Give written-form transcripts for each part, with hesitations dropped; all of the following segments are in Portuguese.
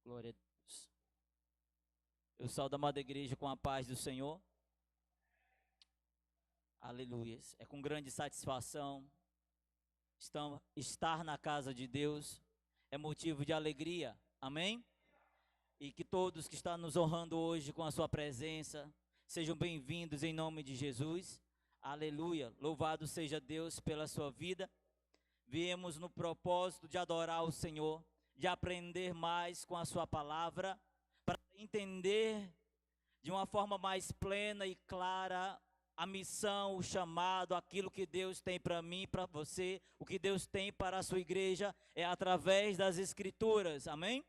Glória a Deus. Eu saúdo a amada igreja com a paz do Senhor. Aleluia. É com grande satisfação estar na casa de Deus. É motivo de alegria. Amém? E que todos que estão nos honrando hoje com a sua presença sejam bem-vindos em nome de Jesus. Aleluia. Louvado seja Deus pela sua vida. Viemos no propósito de adorar o Senhor, de aprender mais com a sua palavra, para entender de uma forma mais plena e clara a missão, o chamado, aquilo que Deus tem para mim, para você, o que Deus tem para a sua igreja, é através das Escrituras, amém?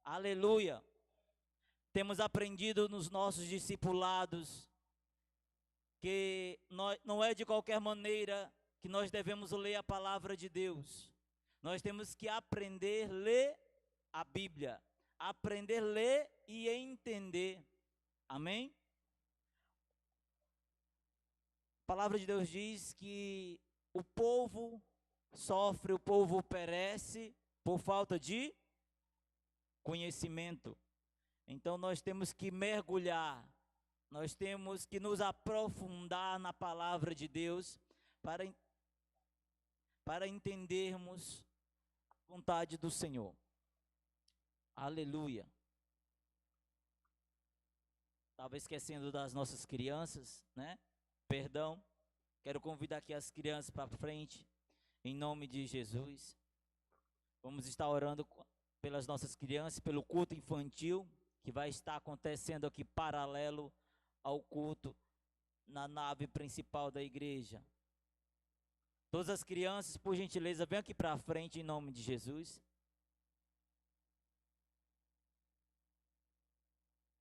Aleluia! Temos aprendido nos nossos discipulados que não é de qualquer maneira que nós devemos ler a palavra de Deus. Nós temos que aprender a ler a Bíblia, aprender a ler e entender. Amém? A palavra de Deus diz que o povo sofre, o povo perece por falta de conhecimento. Então nós temos que mergulhar, nós temos que nos aprofundar na palavra de Deus para entendermos a vontade do Senhor. Aleluia. Estava esquecendo das nossas crianças, né? Perdão. Quero convidar aqui as crianças para frente, em nome de Jesus. Vamos estar orando pelas nossas crianças, pelo culto infantil, que vai estar acontecendo aqui paralelo ao culto na nave principal da igreja. Todas as crianças, por gentileza, venham aqui para frente em nome de Jesus.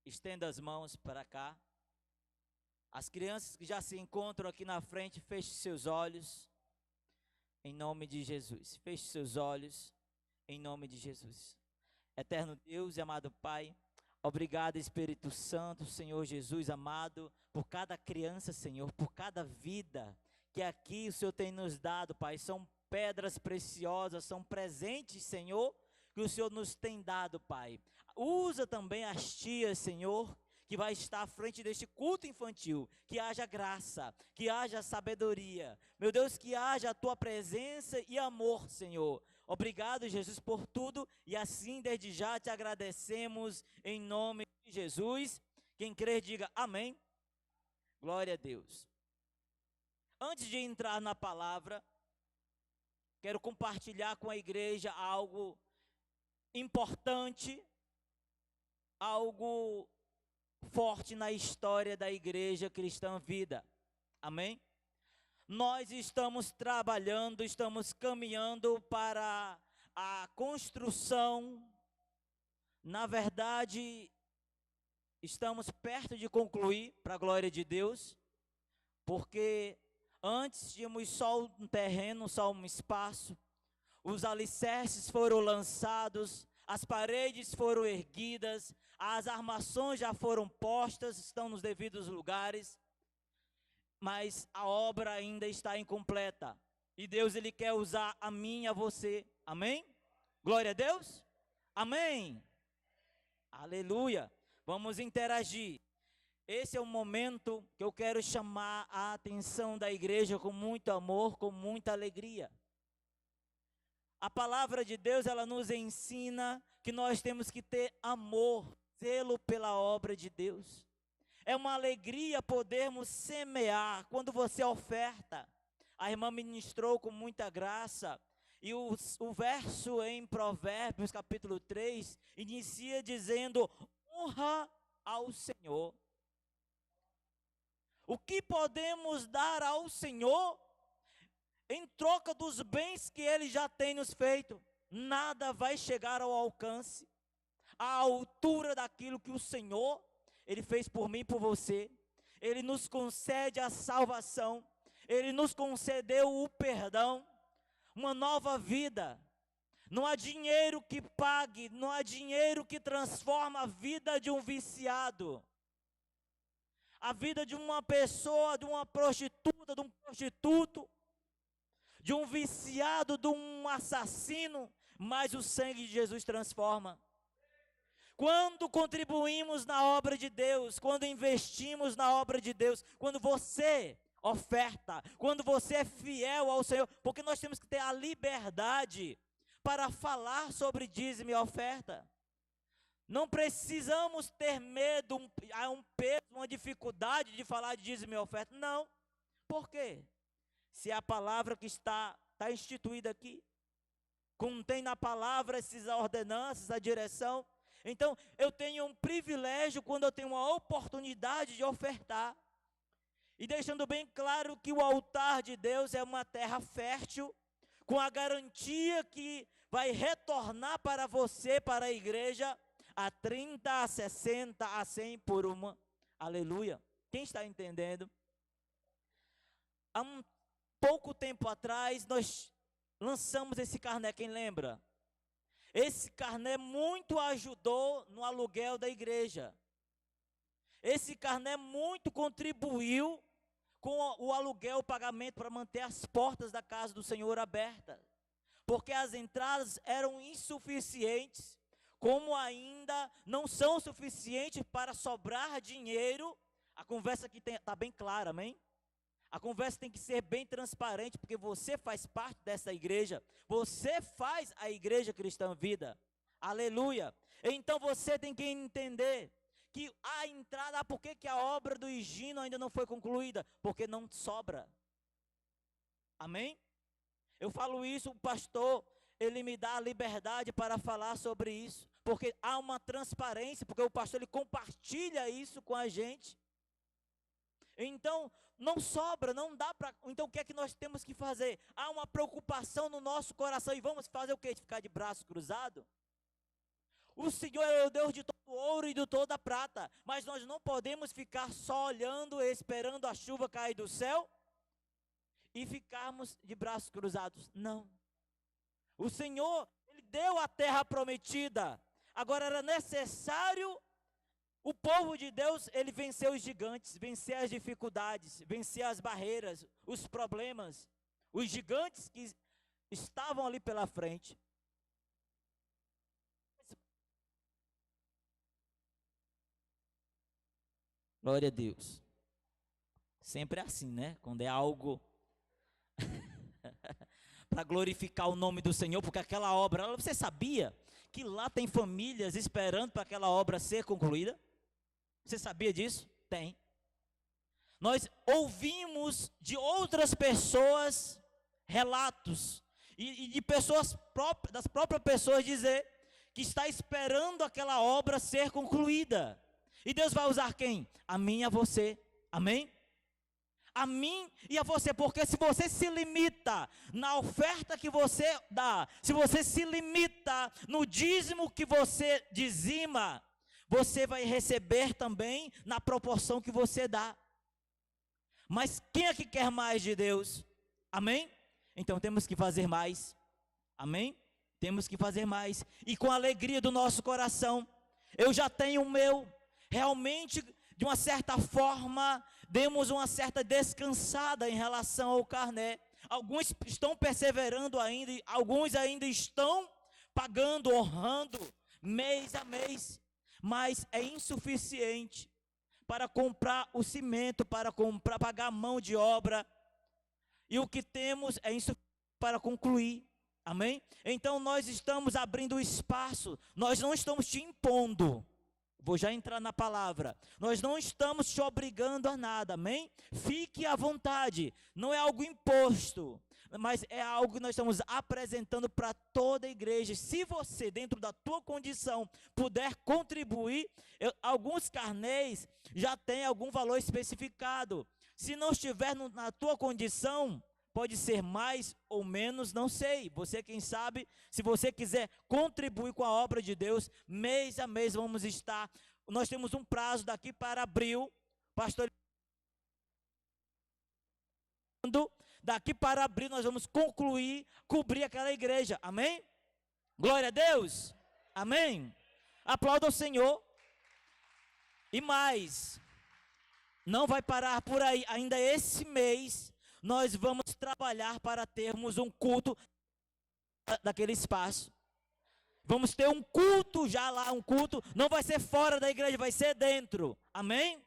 Estenda as mãos para cá. As crianças que já se encontram aqui na frente, feche seus olhos em nome de Jesus. Feche seus olhos em nome de Jesus. Eterno Deus e amado Pai, obrigado, Espírito Santo, Senhor Jesus amado, por cada criança, Senhor, por cada vida que aqui o Senhor tem nos dado, Pai. São pedras preciosas, são presentes, Senhor, que o Senhor nos tem dado, Pai. Usa também as tias, Senhor, que vai estar à frente deste culto infantil, que haja graça, que haja sabedoria, meu Deus, que haja a Tua presença e amor, Senhor. Obrigado, Jesus, por tudo, e assim desde já te agradecemos em nome de Jesus. Quem crer, diga amém. Glória a Deus. Antes de entrar na palavra, quero compartilhar com a igreja algo importante, algo forte na história da Igreja Cristã Vida. Amém? Nós estamos trabalhando, estamos caminhando para a construção. Na verdade, estamos perto de concluir, para a glória de Deus, porque antes tínhamos só um terreno, só um espaço. Os alicerces foram lançados, as paredes foram erguidas, as armações já foram postas, estão nos devidos lugares, mas a obra ainda está incompleta. E Deus, Ele quer usar a mim e a você. Amém? Glória a Deus? Amém? Aleluia. Vamos interagir. Esse é o momento que eu quero chamar a atenção da igreja com muito amor, com muita alegria. A palavra de Deus, ela nos ensina que nós temos que ter amor, zelo pela obra de Deus. É uma alegria podermos semear quando você oferta. A irmã ministrou com muita graça. E o verso em Provérbios capítulo 3 inicia dizendo: honra ao Senhor. O que podemos dar ao Senhor em troca dos bens que Ele já tem nos feito? Nada vai chegar ao alcance, à altura daquilo que o Senhor, Ele fez por mim e por você. Ele nos concede a salvação, Ele nos concedeu o perdão, uma nova vida. Não há dinheiro que pague, não há dinheiro que transforma a vida de um viciado, a vida de uma pessoa, de uma prostituta, de um prostituto, de um viciado, de um assassino, mas o sangue de Jesus transforma. Quando contribuímos na obra de Deus, quando investimos na obra de Deus, quando você oferta, quando você é fiel ao Senhor, porque nós temos que ter a liberdade para falar sobre dízimo e oferta. Não precisamos ter medo, um peso, uma dificuldade de falar de dízimo e oferta. Não. Por quê? Se a palavra que está instituída aqui, contém na palavra essas ordenanças, a direção. Então, eu tenho um privilégio quando eu tenho uma oportunidade de ofertar. E deixando bem claro que o altar de Deus é uma terra fértil, com a garantia que vai retornar para você, para a igreja, a 30, a 60, a 100 por uma. Aleluia. Quem está entendendo? Há um pouco tempo atrás, nós lançamos esse carnê, quem lembra? Esse carnê muito ajudou no aluguel da igreja. Esse carnê muito contribuiu com o aluguel, o pagamento para manter as portas da casa do Senhor abertas. Porque as entradas eram insuficientes, como ainda não são suficientes para sobrar dinheiro. A conversa aqui está bem clara, amém? A conversa tem que ser bem transparente, porque você faz parte dessa igreja. Você faz a Igreja Cristã Vida. Aleluia. Então você tem que entender que a entrada, por que a obra do Higino ainda não foi concluída? Porque não sobra. Amém? Eu falo isso, o pastor, ele me dá a liberdade para falar sobre isso. Porque há uma transparência, porque o pastor, ele compartilha isso com a gente. Então, não sobra, não dá para... Então, o que é que nós temos que fazer? Há uma preocupação no nosso coração, e vamos fazer o quê? De ficar de braço cruzado? O Senhor é o Deus de todo o ouro e de toda a prata, mas nós não podemos ficar só olhando, esperando a chuva cair do céu, e ficarmos de braços cruzados. Não. O Senhor, Ele deu a terra prometida, agora era necessário... O povo de Deus, ele venceu os gigantes, venceu as dificuldades, venceu as barreiras, os problemas, os gigantes que estavam ali pela frente. Glória a Deus. Sempre é assim, né? Quando é algo para glorificar o nome do Senhor, porque aquela obra, você sabia que lá tem famílias esperando para aquela obra ser concluída? Você sabia disso? Tem. Nós ouvimos de outras pessoas relatos e de pessoas próprias, das próprias pessoas dizer que está esperando aquela obra ser concluída. E Deus vai usar quem? A mim e a você. Amém? A mim e a você, porque se você se limita na oferta que você dá, se você se limita no dízimo que você dizima, você vai receber também na proporção que você dá. Mas quem é que quer mais de Deus? Amém? Então temos que fazer mais. Amém? Temos que fazer mais. E com a alegria do nosso coração, eu já tenho o meu. Realmente, de uma certa forma, demos uma certa descansada em relação ao carné. Alguns estão perseverando ainda, alguns ainda estão pagando, honrando, mês a mês. Mas é insuficiente para comprar o cimento, para pagar a mão de obra. E o que temos é insuficiente para concluir. Amém? Então nós estamos abrindo espaço, nós não estamos te impondo. Vou já entrar na palavra. Nós não estamos te obrigando a nada, amém? Fique à vontade, não é algo imposto, mas é algo que nós estamos apresentando para toda a igreja. Se você, dentro da tua condição, puder contribuir, alguns carnês já têm algum valor especificado. Se não estiver na tua condição, pode ser mais ou menos, não sei. Você quem sabe, se você quiser contribuir com a obra de Deus, mês a mês vamos estar. Nós temos um prazo daqui para abril, pastor. Daqui para abril nós vamos concluir, cobrir aquela igreja, amém? Glória a Deus, amém? Aplauda o Senhor. E mais, não vai parar por aí, ainda esse mês nós vamos trabalhar para termos um culto daquele espaço. Vamos ter um culto já lá, um culto, não vai ser fora da igreja, vai ser dentro, amém?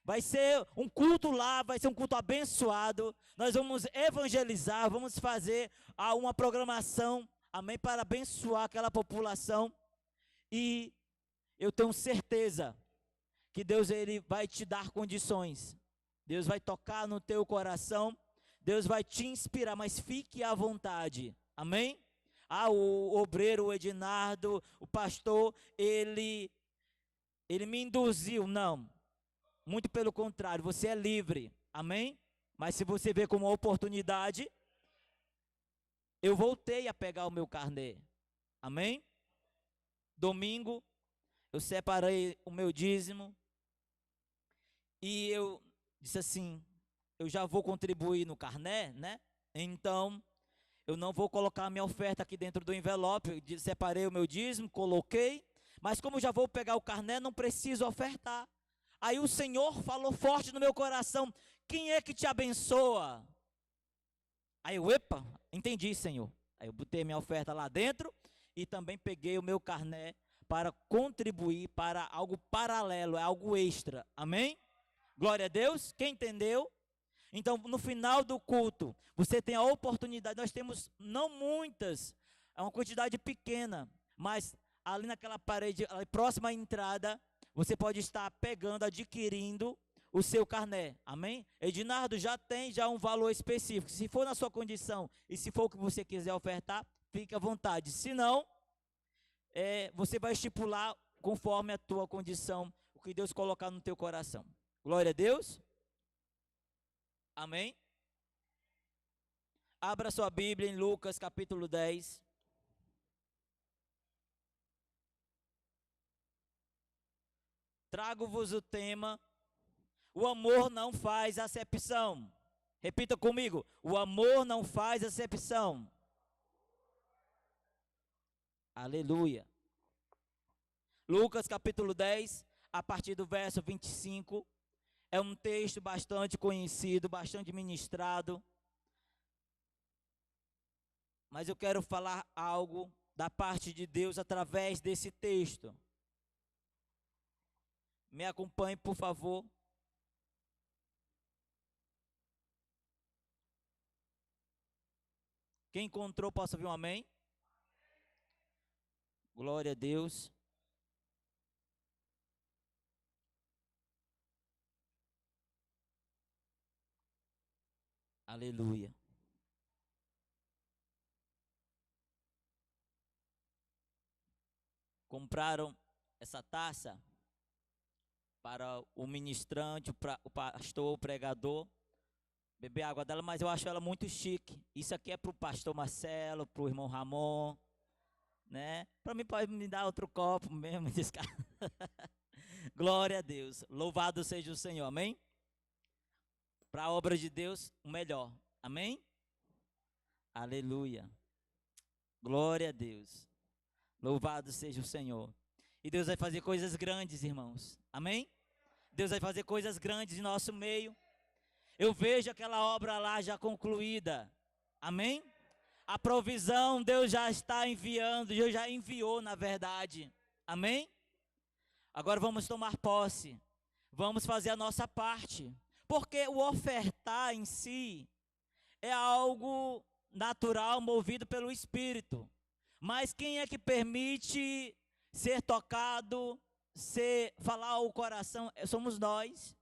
Vai ser um culto lá, vai ser um culto abençoado, nós vamos evangelizar, vamos fazer uma programação, amém, para abençoar aquela população, e eu tenho certeza que Deus ele vai te dar condições, Deus vai tocar no teu coração, Deus vai te inspirar, mas fique à vontade, amém? O obreiro, o Ednardo, o pastor, ele me induziu, não, muito pelo contrário, você é livre, amém? Mas se você vê como uma oportunidade, eu voltei a pegar o meu carnê, amém? Domingo, eu separei o meu dízimo, e eu disse assim, eu já vou contribuir no carnê, né? Então, eu não vou colocar a minha oferta aqui dentro do envelope, separei o meu dízimo, coloquei, mas como já vou pegar o carnê, não preciso ofertar. Aí o Senhor falou forte no meu coração, quem é que te abençoa? Aí eu, epa, entendi, Senhor. Aí eu botei minha oferta lá dentro e também peguei o meu carnê para contribuir para algo paralelo, é algo extra, amém? Glória a Deus, quem entendeu? Então, no final do culto, você tem a oportunidade, nós temos não muitas, é uma quantidade pequena, mas ali naquela parede, ali próxima à entrada, você pode estar pegando, adquirindo o seu carnê, amém? Ednardo já tem um valor específico, se for na sua condição e se for o que você quiser ofertar, fique à vontade, se não, você vai estipular conforme a tua condição, o que Deus colocar no teu coração. Glória a Deus. Amém? Abra sua Bíblia em Lucas capítulo 10. Trago-vos o tema, o amor não faz acepção. Repita comigo, o amor não faz acepção. Aleluia. Lucas capítulo 10, a partir do verso 25. É um texto bastante conhecido, bastante ministrado. Mas eu quero falar algo da parte de Deus através desse texto. Me acompanhe, por favor. Quem encontrou, possa ouvir um amém? Glória a Deus. Aleluia. Compraram essa taça para o ministrante, o pastor, o pregador, beber água dela, mas eu acho ela muito chique. Isso aqui é para o pastor Marcelo, para o irmão Ramon, né? Para mim pode me dar outro copo mesmo. Glória a Deus. Louvado seja o Senhor, amém? Para a obra de Deus, o melhor, amém? Aleluia. Glória a Deus. Louvado seja o Senhor. E Deus vai fazer coisas grandes, irmãos. Amém? Deus vai fazer coisas grandes em nosso meio. Eu vejo aquela obra lá já concluída. Amém? A provisão Deus já está enviando. Deus já enviou, na verdade. Amém? Agora vamos tomar posse. Vamos fazer a nossa parte. Porque o ofertar em si é algo natural, movido pelo Espírito. Mas quem é que permite ser tocado, falar ao coração? Somos nós.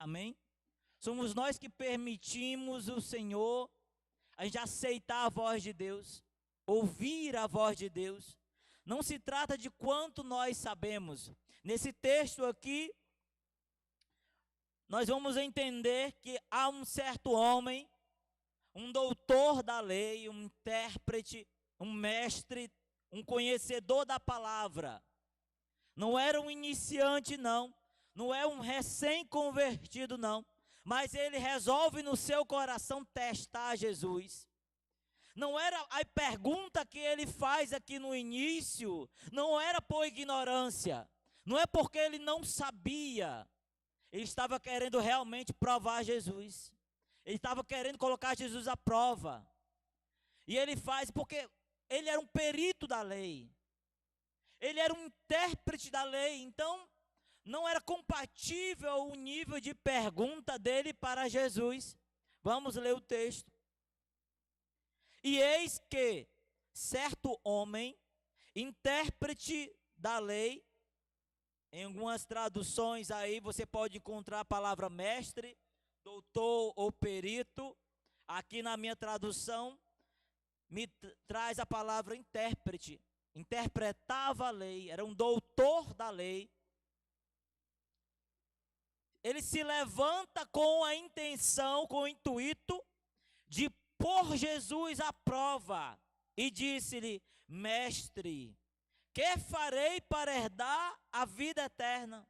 Amém? Somos nós que permitimos o Senhor, a gente aceitar a voz de Deus, ouvir a voz de Deus. Não se trata de quanto nós sabemos. Nesse texto aqui, nós vamos entender que há um certo homem, um doutor da lei, um intérprete, um mestre, um conhecedor da palavra. Não era um iniciante, não. Não é um recém-convertido, não. Mas ele resolve no seu coração testar Jesus. Não era a pergunta que ele faz aqui no início, não era por ignorância. Não é porque ele não sabia. Ele estava querendo realmente provar Jesus. Ele estava querendo colocar Jesus à prova. E ele faz porque ele era um perito da lei. ele era um intérprete da lei, então não era compatível o nível de pergunta dele para Jesus. Vamos ler o texto. E eis que certo homem, intérprete da lei, em algumas traduções aí você pode encontrar a palavra mestre, doutor ou perito. Aqui na minha tradução me traz a palavra intérprete. Interpretava a lei, era um doutor da lei. Ele se levanta com a intenção, com o intuito de pôr Jesus à prova. E disse-lhe: mestre, que farei para herdar a vida eterna?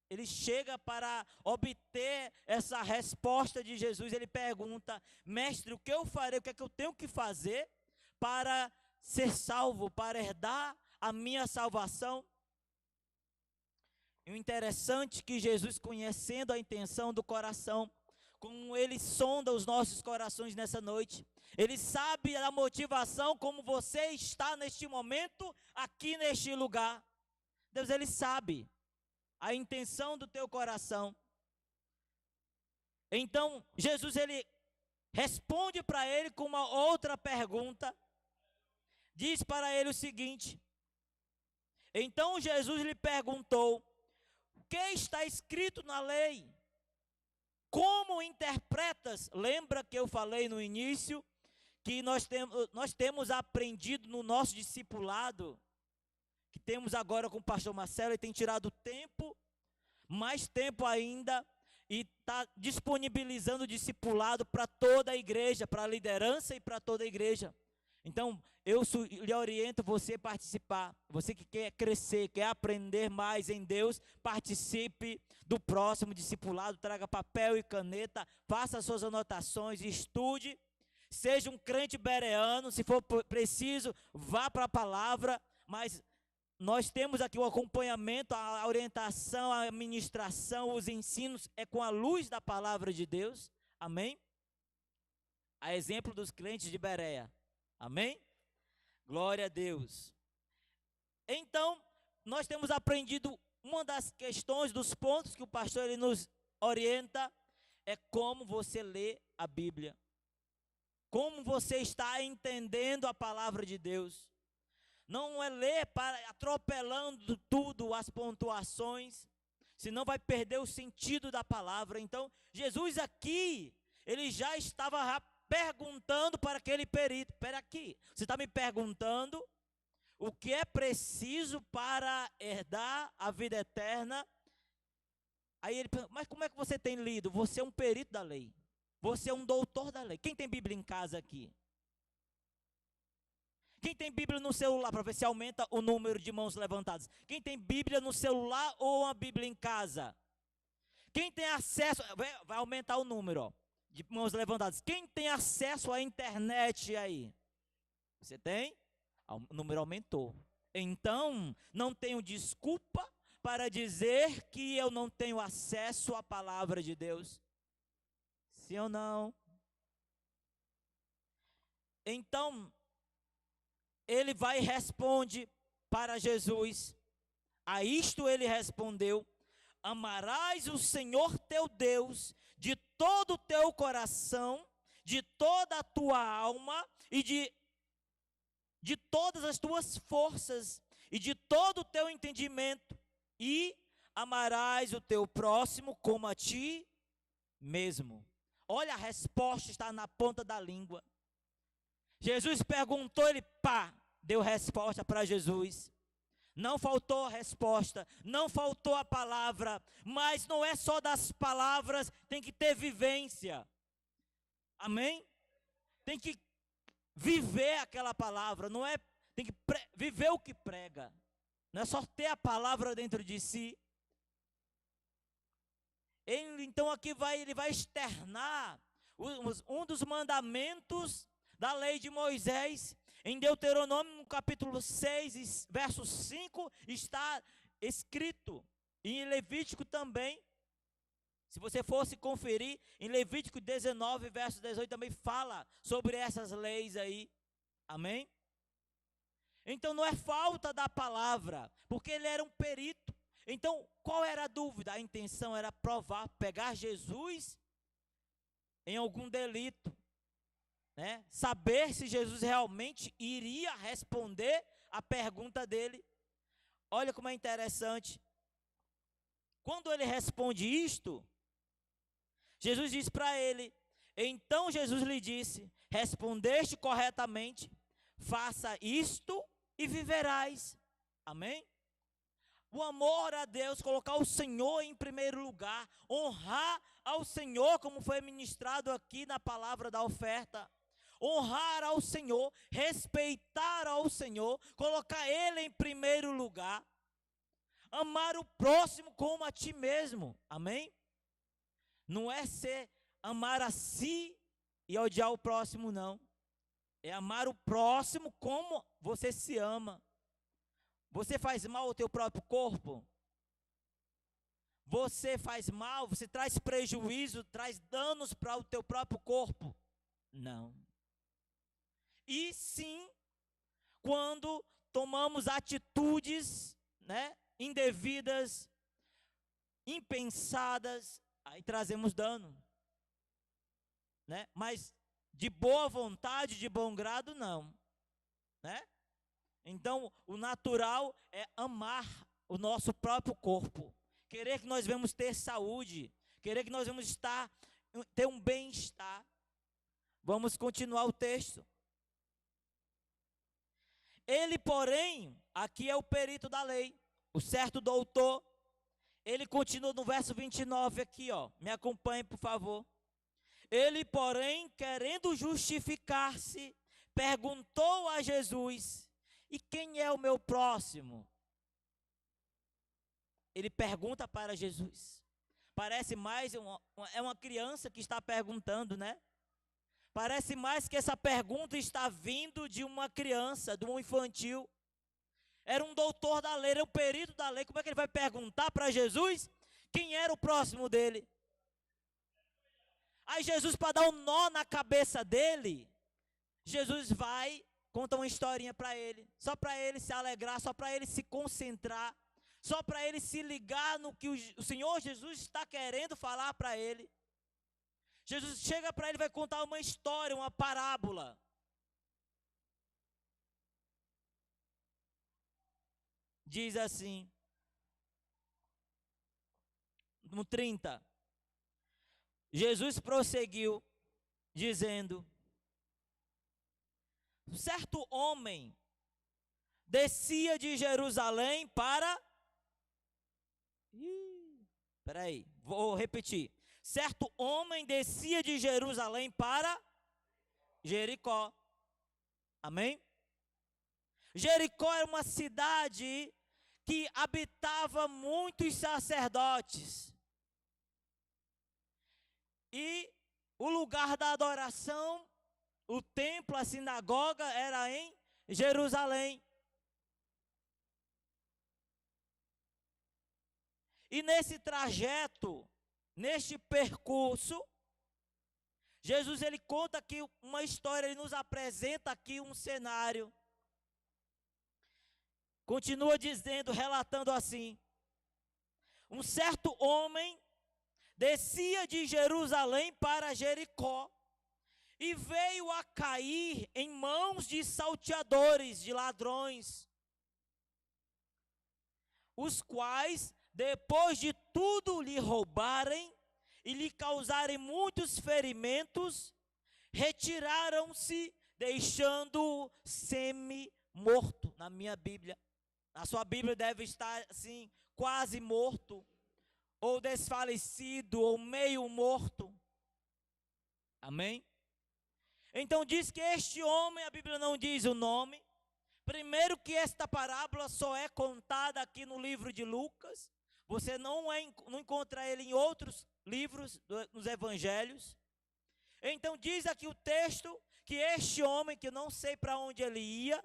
Ele chega para obter essa resposta de Jesus. Ele pergunta: mestre, o que eu farei? O que é que eu tenho que fazer para ser salvo, para herdar a minha salvação? E o interessante é que Jesus, conhecendo a intenção do coração, como ele sonda os nossos corações nessa noite, ele sabe a motivação como você está neste momento, aqui neste lugar. Deus, ele sabe a intenção do teu coração. Então, Jesus, ele responde para ele com uma outra pergunta. Diz para ele o seguinte: então Jesus lhe perguntou: o que está escrito na lei? Como interpretas? Lembra que eu falei no início que nós temos aprendido no nosso discipulado, que temos agora com o pastor Marcelo, ele tem tirado tempo, mais tempo ainda, e está disponibilizando o discipulado para toda a igreja, para a liderança e para toda a igreja. Então, eu lhe oriento você a participar. Você que quer crescer, quer aprender mais em Deus, participe do próximo discipulado, traga papel e caneta, faça suas anotações, estude, seja um crente bereano, se for preciso, vá para a palavra, mas nós temos aqui o acompanhamento, a orientação, a ministração, os ensinos, é com a luz da palavra de Deus, amém? A exemplo dos crentes de Bereia. Amém? Glória a Deus. Então, nós temos aprendido uma das questões, dos pontos que o pastor ele nos orienta, é como você lê a Bíblia. Como você está entendendo a palavra de Deus. Não é ler atropelando tudo, as pontuações, senão vai perder o sentido da palavra. Então, Jesus aqui, ele já estava perguntando para aquele perito: espera aqui, você está me perguntando o que é preciso para herdar a vida eterna? Aí ele pergunta: mas como é que você tem lido? Você é um perito da lei, você é um doutor da lei. Quem tem Bíblia em casa aqui? Quem tem Bíblia no celular, para ver se aumenta o número de mãos levantadas? Quem tem Bíblia no celular ou uma Bíblia em casa? Quem tem acesso, vai aumentar o número, ó, de mãos levantadas. Quem tem acesso à internet aí? Você tem? O número aumentou. Então, não tenho desculpa para dizer que eu não tenho acesso à palavra de Deus. Sim ou não? Então, ele vai e responde para Jesus. A isto ele respondeu: amarás o Senhor teu Deus de todo o teu coração, de toda a tua alma e de todas as tuas forças e de todo o teu entendimento, e amarás o teu próximo como a ti mesmo. Olha, a resposta está na ponta da língua. Jesus perguntou, ele deu resposta para Jesus. Não faltou a resposta, não faltou a palavra, mas não é só das palavras, tem que ter vivência. Amém? Tem que viver aquela palavra, não é, tem que viver o que prega. Não é só ter a palavra dentro de si. Ele então aqui ele vai externar um dos mandamentos da lei de Moisés. Em Deuteronômio, no capítulo 6, verso 5, está escrito. E em Levítico também. Se você fosse conferir, em Levítico 19, verso 18, também fala sobre essas leis aí. Amém? Então não é falta da palavra, porque ele era um perito. Então qual era a dúvida? A intenção era provar, pegar Jesus em algum delito, né? Saber se Jesus realmente iria responder a pergunta dele. Olha como é interessante. Quando ele responde isto, Jesus diz para ele, então Jesus lhe disse, respondeste corretamente, faça isto e viverás. Amém? O amor a Deus, colocar o Senhor em primeiro lugar, honrar ao Senhor, como foi ministrado aqui na palavra da oferta. Honrar ao Senhor, respeitar ao Senhor, colocar Ele em primeiro lugar. Amar o próximo como a ti mesmo. Amém? Não é ser amar a si e odiar o próximo, não. É amar o próximo como você se ama. Você faz mal ao teu próprio corpo? Você faz mal, você traz prejuízo, traz danos para o teu próprio corpo? Não. E sim, quando tomamos atitudes, né, indevidas, impensadas, aí trazemos dano, né? Mas de boa vontade, de bom grado, não, né? Então, o natural é amar o nosso próprio corpo, querer que nós vamos ter saúde, querer que nós vamos ter um bem-estar. Vamos continuar o texto. Ele, porém, aqui é o perito da lei, o certo doutor. Ele continua no verso 29 aqui, ó. Me acompanhe, por favor. Ele, porém, querendo justificar-se, perguntou a Jesus: e quem é o meu próximo? Ele pergunta para Jesus. Parece mais, é uma criança que está perguntando, né? Parece mais que essa pergunta está vindo de uma criança, de um infantil. Era um doutor da lei, era um perito da lei. Como é que ele vai perguntar para Jesus quem era o próximo dele? Aí Jesus, para dar um nó na cabeça dele, Jesus vai, conta uma historinha para ele. Só para ele se alegrar, só para ele se concentrar. Só para ele se ligar no que o Senhor Jesus está querendo falar para ele. Jesus chega para ele e vai contar uma história, uma parábola. Diz assim, no 30, Jesus prosseguiu, dizendo: certo homem descia de Jerusalém para... Peraí, vou repetir. Certo homem descia de Jerusalém para Jericó. Amém? Jericó era uma cidade que habitava muitos sacerdotes. E o lugar da adoração, o templo, a sinagoga, era em Jerusalém. E nesse trajeto, neste percurso, Jesus ele conta aqui uma história, ele nos apresenta aqui um cenário. Continua dizendo, relatando assim: um certo homem descia de Jerusalém para Jericó e veio a cair em mãos de salteadores, de ladrões, os quais, depois de tudo lhe roubarem e lhe causarem muitos ferimentos, retiraram-se, deixando-o semi-morto. Na minha Bíblia, na sua Bíblia deve estar assim, quase morto, ou desfalecido, ou meio morto. Amém? Então diz que este homem, a Bíblia não diz o nome. Primeiro que esta parábola só é contada aqui no livro de Lucas. Você não encontra ele em outros livros, nos evangelhos. Então diz aqui o texto que este homem, que eu não sei para onde ele ia,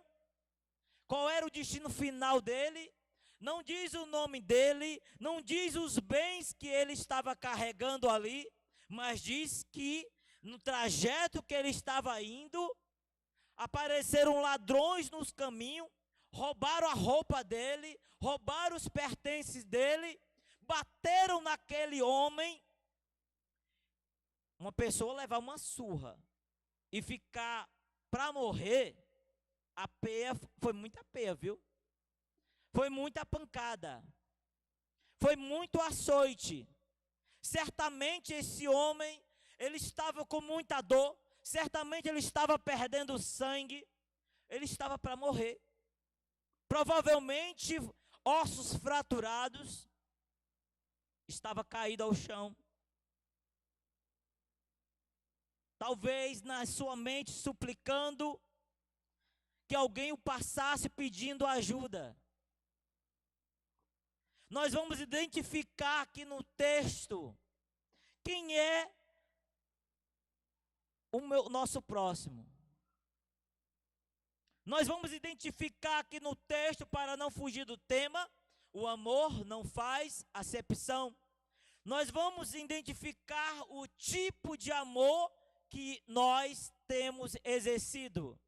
qual era o destino final dele, não diz o nome dele, não diz os bens que ele estava carregando ali, mas diz que no trajeto que ele estava indo, apareceram ladrões nos caminhos, roubaram a roupa dele, roubaram os pertences dele, bateram naquele homem. Uma pessoa levar uma surra e ficar para morrer, a peia foi muita peia, viu? Foi muita pancada, foi muito açoite. Certamente esse homem, ele estava com muita dor, certamente ele estava perdendo sangue, ele estava para morrer. Provavelmente ossos fraturados, estava caído ao chão. Talvez na sua mente suplicando que alguém o passasse pedindo ajuda. Nós vamos identificar aqui no texto quem é o nosso próximo. Nós vamos identificar aqui no texto, para não fugir do tema, o amor não faz acepção. Nós vamos identificar o tipo de amor que nós temos exercido.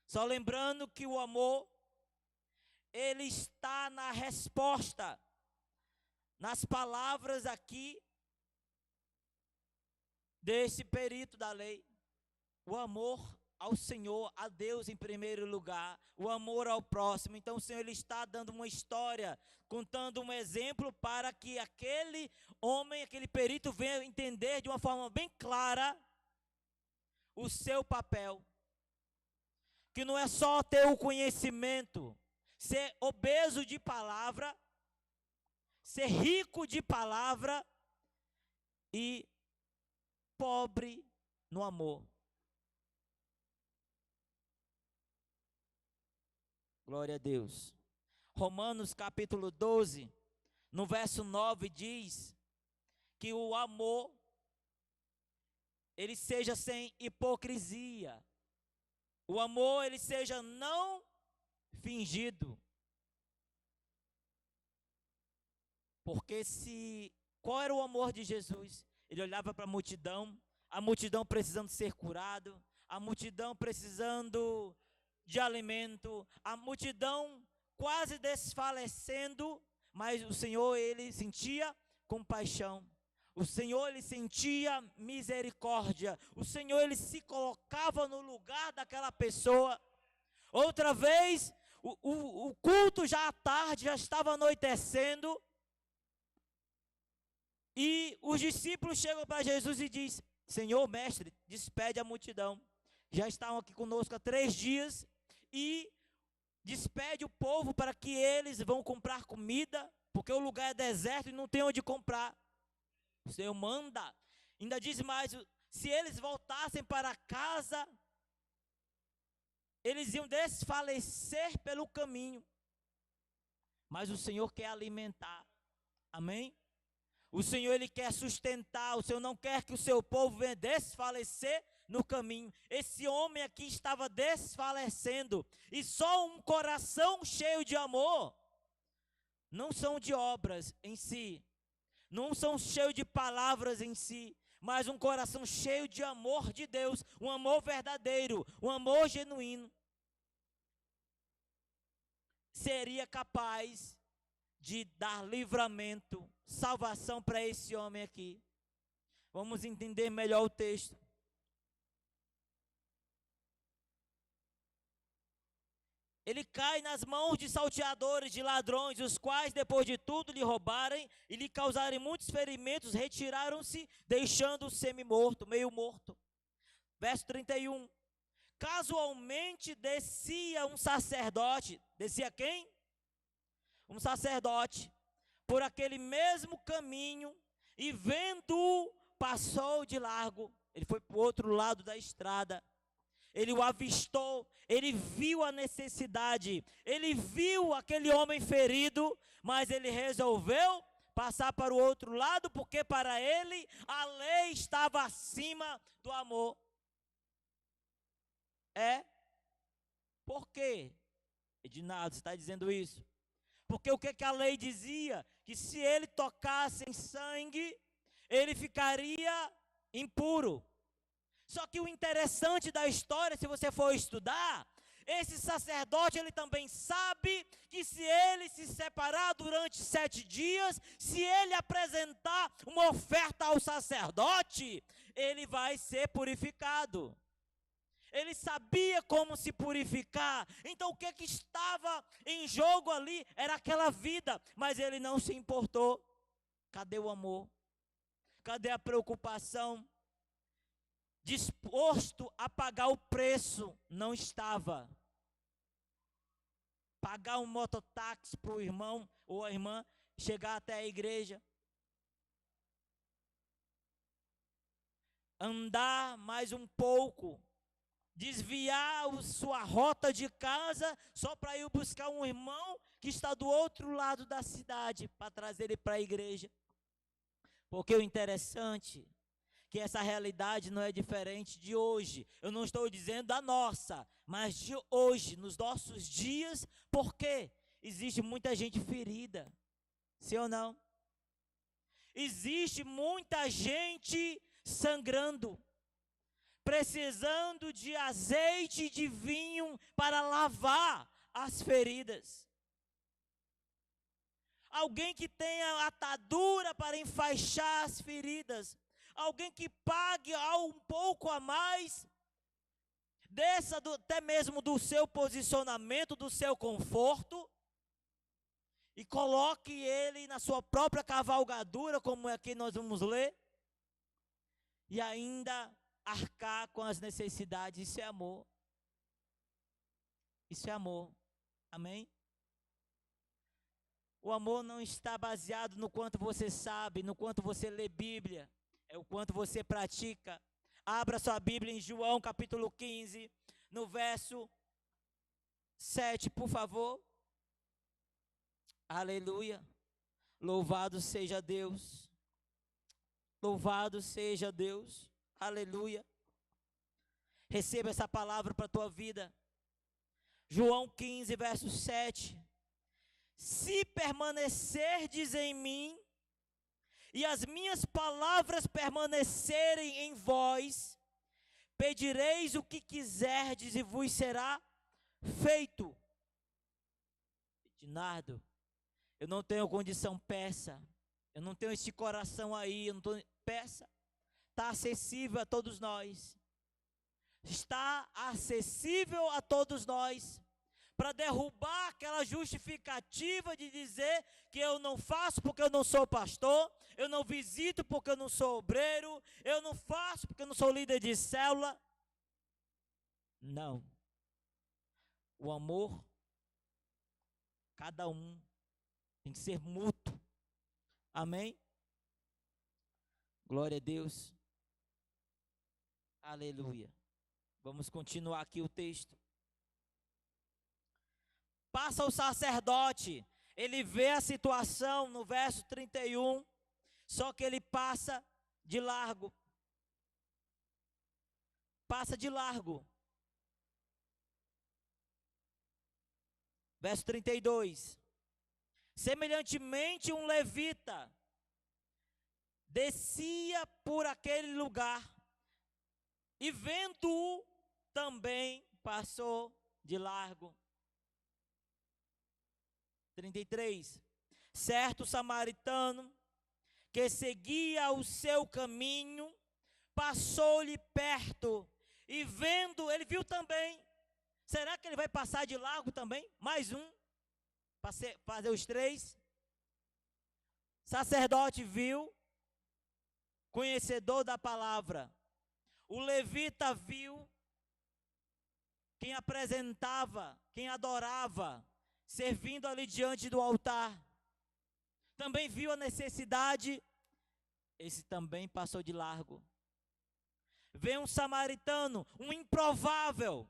Só lembrando que o amor, ele está na resposta, nas palavras aqui desse perito da lei. O amor ao Senhor, a Deus em primeiro lugar, o amor ao próximo. Então o Senhor, ele está dando uma história, contando um exemplo para que aquele homem, aquele perito venha entender de uma forma bem clara o seu papel. Que não é só ter o conhecimento, ser obeso de palavra, ser rico de palavra e pobre no amor. Glória a Deus. Romanos capítulo 12, no verso 9 diz que o amor, ele seja sem hipocrisia. O amor, ele seja não fingido. Porque qual era o amor de Jesus? Ele olhava para a multidão precisando ser curado, a multidão precisando de alimento, a multidão quase desfalecendo, mas o Senhor, ele sentia compaixão. O Senhor, ele sentia misericórdia. O Senhor, ele se colocava no lugar daquela pessoa. Outra vez, o culto já à tarde, já estava anoitecendo. E os discípulos chegam para Jesus e dizem: Senhor, mestre, despede a multidão. Já estavam aqui conosco há 3 dias. E despede o povo para que eles vão comprar comida, porque o lugar é deserto e não tem onde comprar. O Senhor manda. Ainda diz mais, se eles voltassem para casa, eles iam desfalecer pelo caminho. Mas o Senhor quer alimentar. Amém? O Senhor, ele quer sustentar. O Senhor não quer que o seu povo venha desfalecer no caminho. Esse homem aqui estava desfalecendo. E só um coração cheio de amor, não são de obras em si, não são cheios de palavras em si, mas um coração cheio de amor de Deus, um amor verdadeiro, um amor genuíno, seria capaz de dar livramento, salvação para esse homem aqui. Vamos entender melhor o texto. Ele cai nas mãos de salteadores, de ladrões, os quais, depois de tudo, lhe roubarem e lhe causarem muitos ferimentos, retiraram-se, deixando-o semi-morto, meio morto. Verso 31. Casualmente descia um sacerdote. Descia quem? Um sacerdote. Por aquele mesmo caminho, e vendo-o, passou de largo. Ele foi para o outro lado da estrada. Ele o avistou, ele viu a necessidade, ele viu aquele homem ferido, mas ele resolveu passar para o outro lado, porque para ele a lei estava acima do amor. Por quê? Edinaldo, você está dizendo isso? Porque o que a lei dizia? Que se ele tocasse em sangue, ele ficaria impuro. Só que o interessante da história, se você for estudar, esse sacerdote, ele também sabe que se ele se separar durante 7 dias, se ele apresentar uma oferta ao sacerdote, ele vai ser purificado. Ele sabia como se purificar. Então o que estava em jogo ali era aquela vida, mas ele não se importou. Cadê o amor? Cadê a preocupação? Disposto a pagar o preço, não estava. Pagar um mototáxi para o irmão ou a irmã chegar até a igreja. Andar mais um pouco. Desviar sua rota de casa só para ir buscar um irmão que está do outro lado da cidade para trazer ele para a igreja. Porque o interessante que essa realidade não é diferente de hoje. Eu não estou dizendo da nossa, mas de hoje, nos nossos dias, porque existe muita gente ferida. Sim ou não? Existe muita gente sangrando, precisando de azeite e de vinho para lavar as feridas. Alguém que tenha atadura para enfaixar as feridas. Alguém que pague um pouco a mais, desça até mesmo do seu posicionamento, do seu conforto, e coloque ele na sua própria cavalgadura, como aqui nós vamos ler, e ainda arcar com as necessidades. Isso é amor. Isso é amor. Amém? O amor não está baseado no quanto você sabe, no quanto você lê Bíblia. É o quanto você pratica. Abra sua Bíblia em João capítulo 15, no verso 7, por favor. Aleluia. Louvado seja Deus. Louvado seja Deus. Aleluia. Receba essa palavra para a tua vida. João 15, verso 7. Se permanecerdes em mim, e as minhas palavras permanecerem em vós, pedireis o que quiserdes e vos será feito. Ednardo, eu não tenho condição, peça. Eu não tenho esse coração aí, peça. Está acessível a todos nós. Está acessível a todos nós. Para derrubar aquela justificativa de dizer que eu não faço porque eu não sou pastor, eu não visito porque eu não sou obreiro, eu não faço porque eu não sou líder de célula. Não. O amor, cada um, tem que ser mútuo. Amém? Glória a Deus. Aleluia. Vamos continuar aqui o texto. Passa o sacerdote, ele vê a situação no verso 31, só que ele passa de largo. Passa de largo. Verso 32. Semelhantemente um levita descia por aquele lugar e vendo-o também passou de largo. 33. Certo samaritano que seguia o seu caminho, passou-lhe perto e vendo, ele viu também. Será que ele vai passar de largo também? Mais um, para fazer os 3. Sacerdote viu, conhecedor da palavra. O levita viu, quem apresentava, quem adorava, servindo ali diante do altar. Também viu a necessidade, esse também passou de largo. Vem um samaritano, um improvável.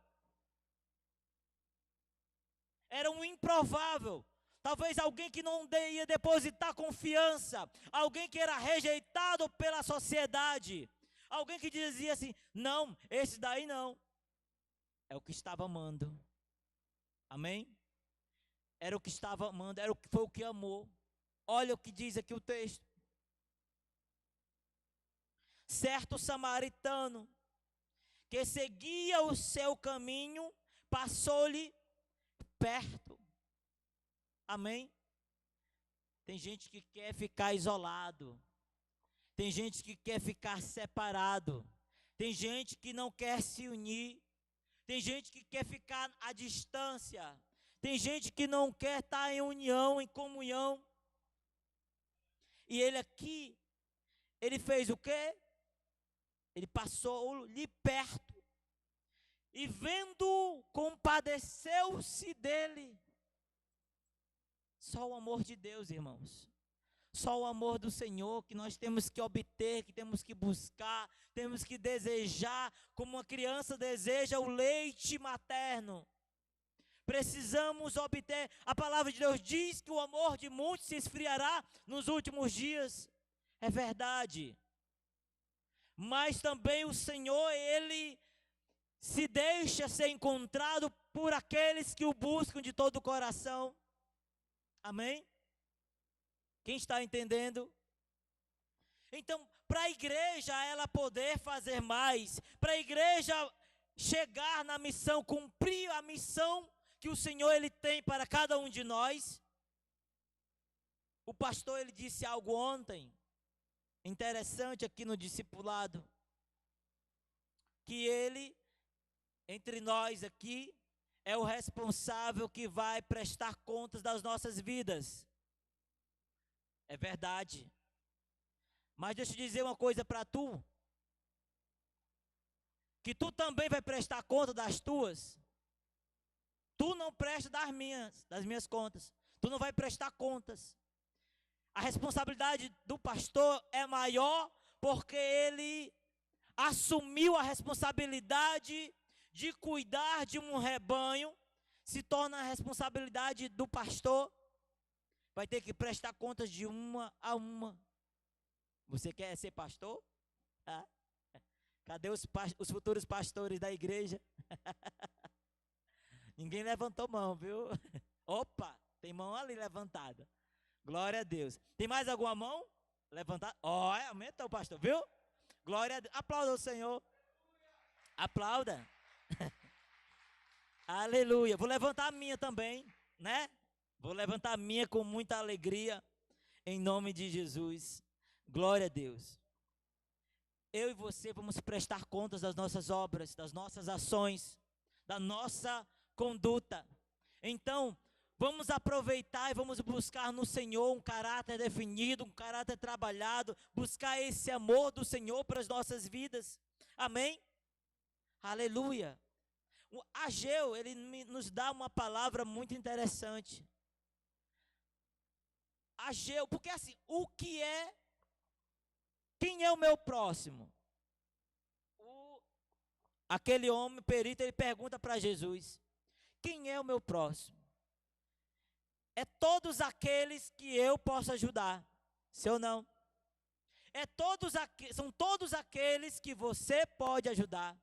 Era um improvável. Talvez alguém que não ia depositar confiança. Alguém que era rejeitado pela sociedade. Alguém que dizia assim, não, esse daí não. É o que estava amando. Amém? Era o que estava amando, foi o que amou. Olha o que diz aqui o texto. Certo samaritano que seguia o seu caminho, passou-lhe perto. Amém? Tem gente que quer ficar isolado. Tem gente que quer ficar separado. Tem gente que não quer se unir. Tem gente que quer ficar à distância. Tem gente que não quer estar em união, em comunhão. E ele aqui, ele fez o quê? Ele passou-lhe perto. E vendo, compadeceu-se dele. Só o amor de Deus, irmãos. Só o amor do Senhor que nós temos que obter, que temos que buscar, temos que desejar, como uma criança deseja o leite materno. Precisamos obter. A palavra de Deus diz que o amor de muitos se esfriará nos últimos dias. É verdade. Mas também o Senhor, Ele se deixa ser encontrado por aqueles que o buscam de todo o coração. Amém? Quem está entendendo? Então, para a igreja ela poder fazer mais, para a igreja chegar na missão, cumprir a missão que o Senhor ele tem para cada um de nós. O pastor ele disse algo ontem, interessante aqui no discipulado, que ele, entre nós aqui, é o responsável que vai prestar contas das nossas vidas. É verdade. Mas deixa eu dizer uma coisa para tu. Que tu também vai prestar conta das tuas. Tu não presta das minhas contas. Tu não vai prestar contas. A responsabilidade do pastor é maior porque ele assumiu a responsabilidade de cuidar de um rebanho. Se torna a responsabilidade do pastor. Vai ter que prestar contas de uma a uma. Você quer ser pastor? Ah, cadê os futuros pastores da igreja? Ninguém levantou mão, viu? Opa, tem mão ali levantada. Glória a Deus. Tem mais alguma mão levantada? Olha, aumentou, pastor, viu? Glória a Deus. Aplauda o Senhor. Aplauda. Aleluia. Vou levantar a minha também, né? Vou levantar a minha com muita alegria, em nome de Jesus. Glória a Deus. Eu e você vamos prestar contas das nossas obras, das nossas ações, da nossa conduta. Então, vamos aproveitar e vamos buscar no Senhor um caráter definido, um caráter trabalhado, buscar esse amor do Senhor para as nossas vidas. Amém? Aleluia. O Ageu, ele nos dá uma palavra muito interessante. Ageu, porque assim, quem é o meu próximo? Aquele homem perito, ele pergunta para Jesus, quem é o meu próximo? É todos aqueles que eu posso ajudar, sim ou não? São todos aqueles que você pode ajudar.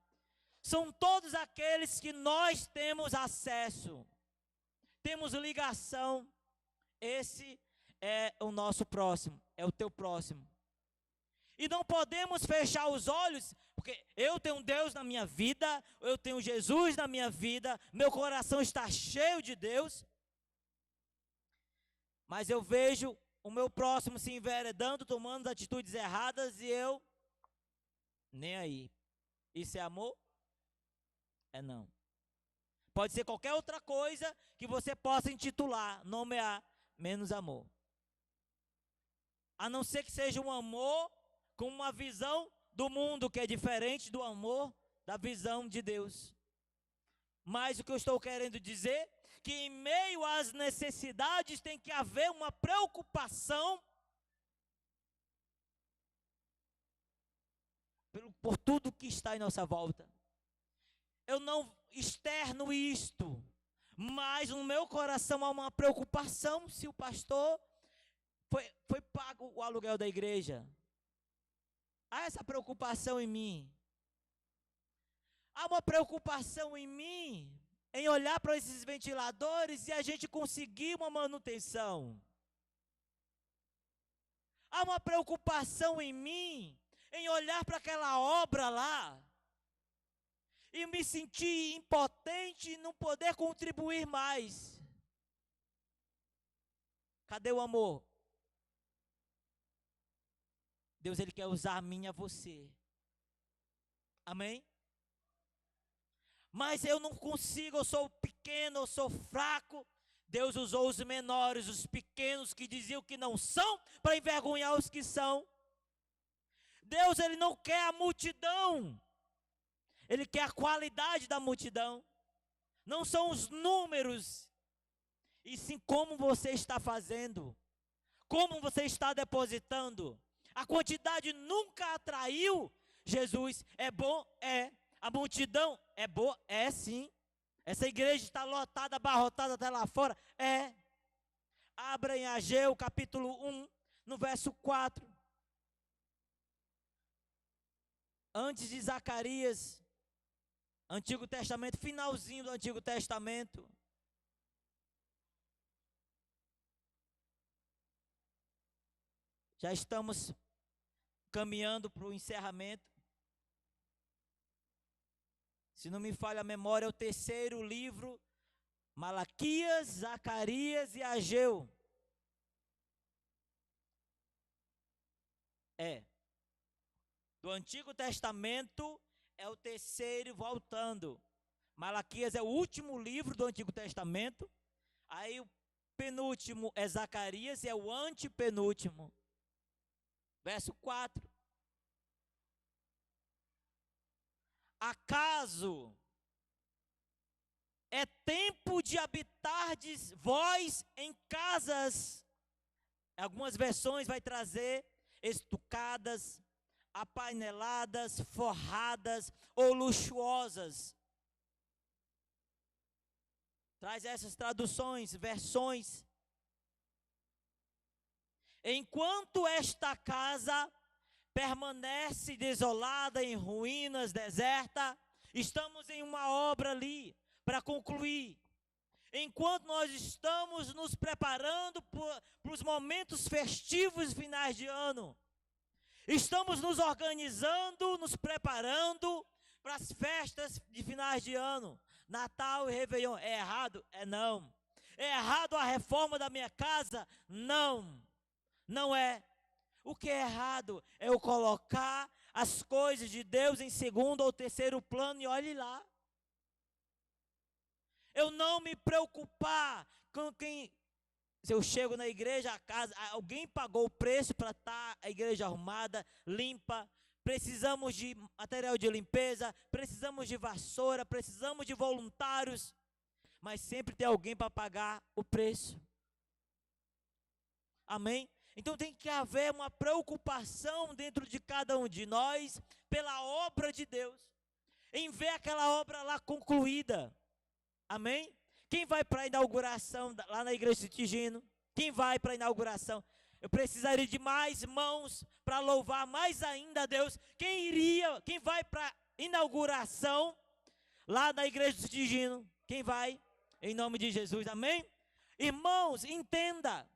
São todos aqueles que nós temos acesso, temos ligação. Esse é o nosso próximo, é o teu próximo. E não podemos fechar os olhos, porque eu tenho Deus na minha vida, eu tenho Jesus na minha vida, meu coração está cheio de Deus. Mas eu vejo o meu próximo se enveredando, tomando atitudes erradas e eu nem aí. Isso é amor? É não. Pode ser qualquer outra coisa que você possa intitular, nomear, menos amor. A não ser que seja um amor com uma visão do mundo que é diferente do amor da visão de Deus. Mas o que eu estou querendo dizer, que em meio às necessidades tem que haver uma preocupação por tudo que está em nossa volta. Eu não externo isto, mas no meu coração há uma preocupação se o pastor foi pago o aluguel da igreja. Há essa preocupação em mim. Há uma preocupação em mim em olhar para esses ventiladores e a gente conseguir uma manutenção. Há uma preocupação em mim em olhar para aquela obra lá e me senti impotente e não poder contribuir mais. Cadê o amor? Deus, Ele quer usar a mim e a você. Amém? Mas eu não consigo, eu sou pequeno, eu sou fraco. Deus usou os menores, os pequenos que diziam que não são, para envergonhar os que são. Deus, Ele não quer a multidão. Ele quer a qualidade da multidão. Não são os números, e sim como você está fazendo. Como você está depositando. A quantidade nunca atraiu Jesus. É bom? É. A multidão é boa? É sim. Essa igreja está lotada, abarrotada até lá fora? É. Abra em Ageu, capítulo 1, no verso 4. Antes de Zacarias, Antigo Testamento, finalzinho do Antigo Testamento. Já estamos caminhando para o encerramento. Se não me falha a memória, é o terceiro livro, Malaquias, Zacarias e Ageu. Do Antigo Testamento é o terceiro voltando. Malaquias é o último livro do Antigo Testamento. Aí o penúltimo é Zacarias e é o antepenúltimo. Verso 4. Acaso é tempo de habitardes vós em casas? Algumas versões vai trazer estucadas, apaineladas, forradas ou luxuosas. Traz essas traduções, versões. Enquanto esta casa permanece desolada, em ruínas, deserta, estamos em uma obra ali para concluir. Enquanto nós estamos nos preparando para os momentos festivos finais de ano, estamos nos organizando, nos preparando para as festas de finais de ano, Natal e Réveillon. É errado? É não. É errado a reforma da minha casa? Não, não é. O que é errado é eu colocar as coisas de Deus em segundo ou terceiro plano e olhe lá. Eu não me preocupar com quem... Se eu chego na igreja, a casa, alguém pagou o preço para estar a igreja arrumada, limpa. Precisamos de material de limpeza, precisamos de vassoura, precisamos de voluntários. Mas sempre tem alguém para pagar o preço. Amém? Então tem que haver uma preocupação dentro de cada um de nós pela obra de Deus, em ver aquela obra lá concluída. Amém? Quem vai para a inauguração lá na igreja de Tigino? Quem vai para a inauguração? Eu precisaria de mais mãos para louvar mais ainda a Deus. Quem vai para a inauguração lá na igreja de Tigino? Quem vai? Em nome de Jesus, amém? Irmãos, entenda.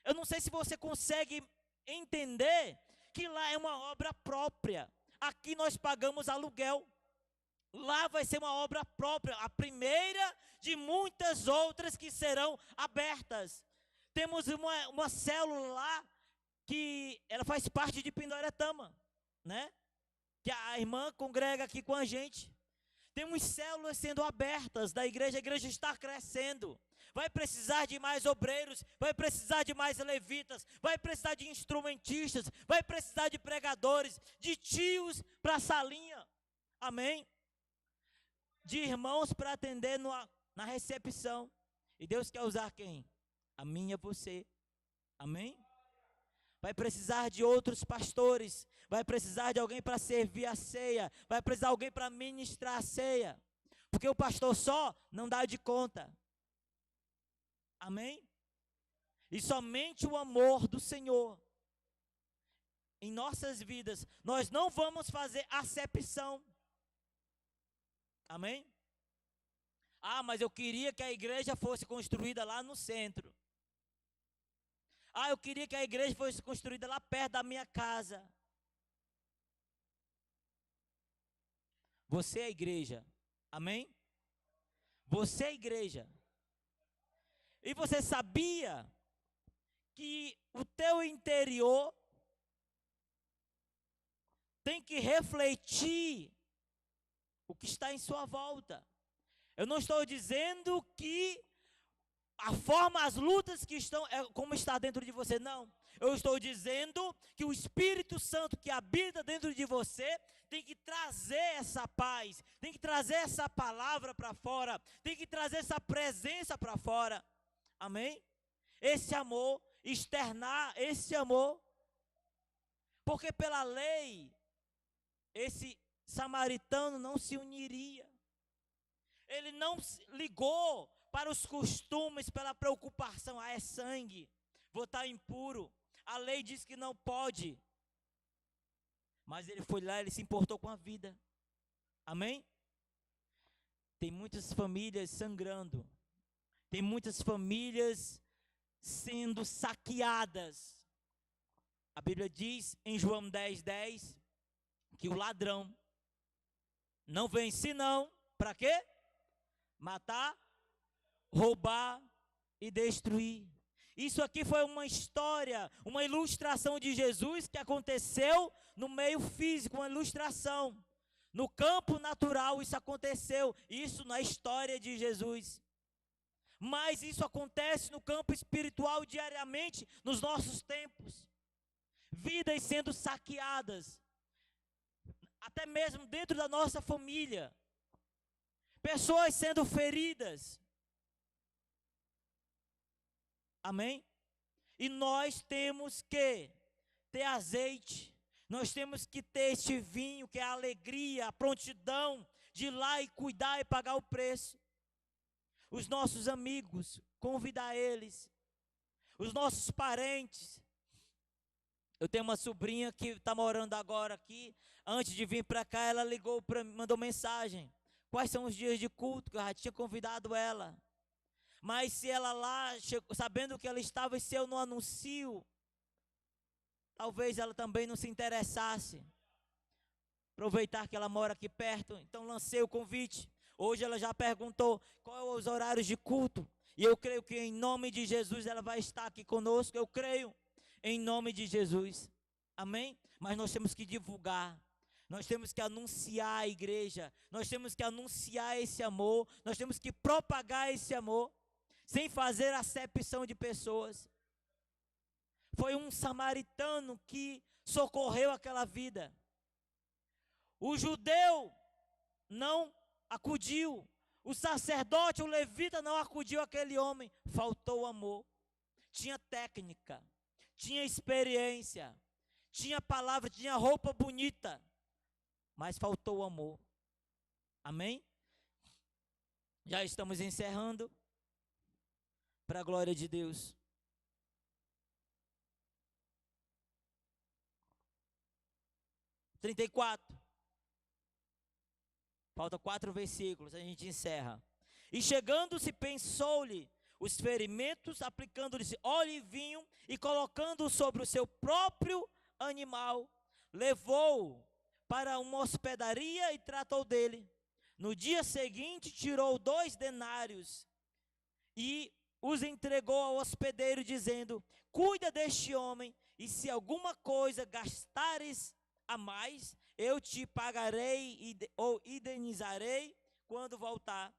Eu não sei se você consegue entender que lá é uma obra própria. Aqui nós pagamos aluguel. Lá vai ser uma obra própria, a primeira de muitas outras que serão abertas. Temos uma célula lá que ela faz parte de Pindoretama, né? Que a irmã congrega aqui com a gente. Temos células sendo abertas da igreja, a igreja está crescendo. Vai precisar de mais obreiros, vai precisar de mais levitas, vai precisar de instrumentistas, vai precisar de pregadores, de tios para a salinha. Amém? De irmãos para atender na recepção. E Deus quer usar quem? A mim e a você. Amém? Vai precisar de outros pastores. Vai precisar de alguém para servir a ceia. Vai precisar de alguém para ministrar a ceia. Porque o pastor só não dá de conta. Amém? E somente o amor do Senhor em nossas vidas. Nós não vamos fazer acepção. Amém? Ah, mas eu queria que a igreja fosse construída lá no centro. Ah, eu queria que a igreja fosse construída lá perto da minha casa. Você é a igreja. Amém? Você é igreja. E você sabia que o teu interior tem que refletir o que está em sua volta. Eu não estou dizendo que a forma, as lutas que estão, é como está dentro de você, não. Eu estou dizendo que o Espírito Santo que habita dentro de você tem que trazer essa paz, tem que trazer essa palavra para fora, tem que trazer essa presença para fora. Amém? Esse amor, externar esse amor. Porque pela lei, esse samaritano não se uniria. Ele não ligou para os costumes, pela preocupação. Ah, é sangue, vou estar impuro. A lei diz que não pode. Mas ele foi lá, ele se importou com a vida. Amém? Tem muitas famílias sangrando. Tem muitas famílias sendo saqueadas. A Bíblia diz em João 10:10 que o ladrão não vem senão para quê? Matar, roubar e destruir. Isso aqui foi uma história, uma ilustração de Jesus que aconteceu no meio físico, uma ilustração. No campo natural isso aconteceu, isso na história de Jesus. Mas isso acontece no campo espiritual diariamente, nos nossos tempos. Vidas sendo saqueadas, até mesmo dentro da nossa família. Pessoas sendo feridas. Amém? E nós temos que ter azeite. Nós temos que ter este vinho, que é a alegria, a prontidão de ir lá e cuidar e pagar o preço. Os nossos amigos, convidar eles. Os nossos parentes. Eu tenho uma sobrinha que está morando agora aqui. Antes de vir para cá, ela ligou para mim, mandou mensagem. Quais são os dias de culto? Que eu já tinha convidado ela. Mas se ela lá, sabendo que ela estava, e se eu não anuncio, talvez ela também não se interessasse. Aproveitar que ela mora aqui perto, então lancei o convite. Hoje ela já perguntou quais são os horários de culto. E eu creio que em nome de Jesus ela vai estar aqui conosco. Eu creio em nome de Jesus. Amém? Mas nós temos que divulgar. Nós temos que anunciar a igreja. Nós temos que anunciar esse amor. Nós temos que propagar esse amor. Sem fazer acepção de pessoas. Foi um samaritano que socorreu aquela vida. O judeu não acudiu. O sacerdote, o levita não acudiu àquele homem. Faltou amor. Tinha técnica. Tinha experiência. Tinha palavra, tinha roupa bonita. Mas faltou amor. Amém? Já estamos encerrando. Para a glória de Deus. (34). Falta 4 versículos, a gente encerra. E chegando-se, pensou-lhe os ferimentos, aplicando-lhe óleo e vinho, e colocando-o sobre o seu próprio animal, levou-o para uma hospedaria e tratou dele. No dia seguinte, tirou 2 denários e os entregou ao hospedeiro, dizendo: cuida deste homem, e se alguma coisa gastares a mais, eu te pagarei ou indenizarei quando voltar.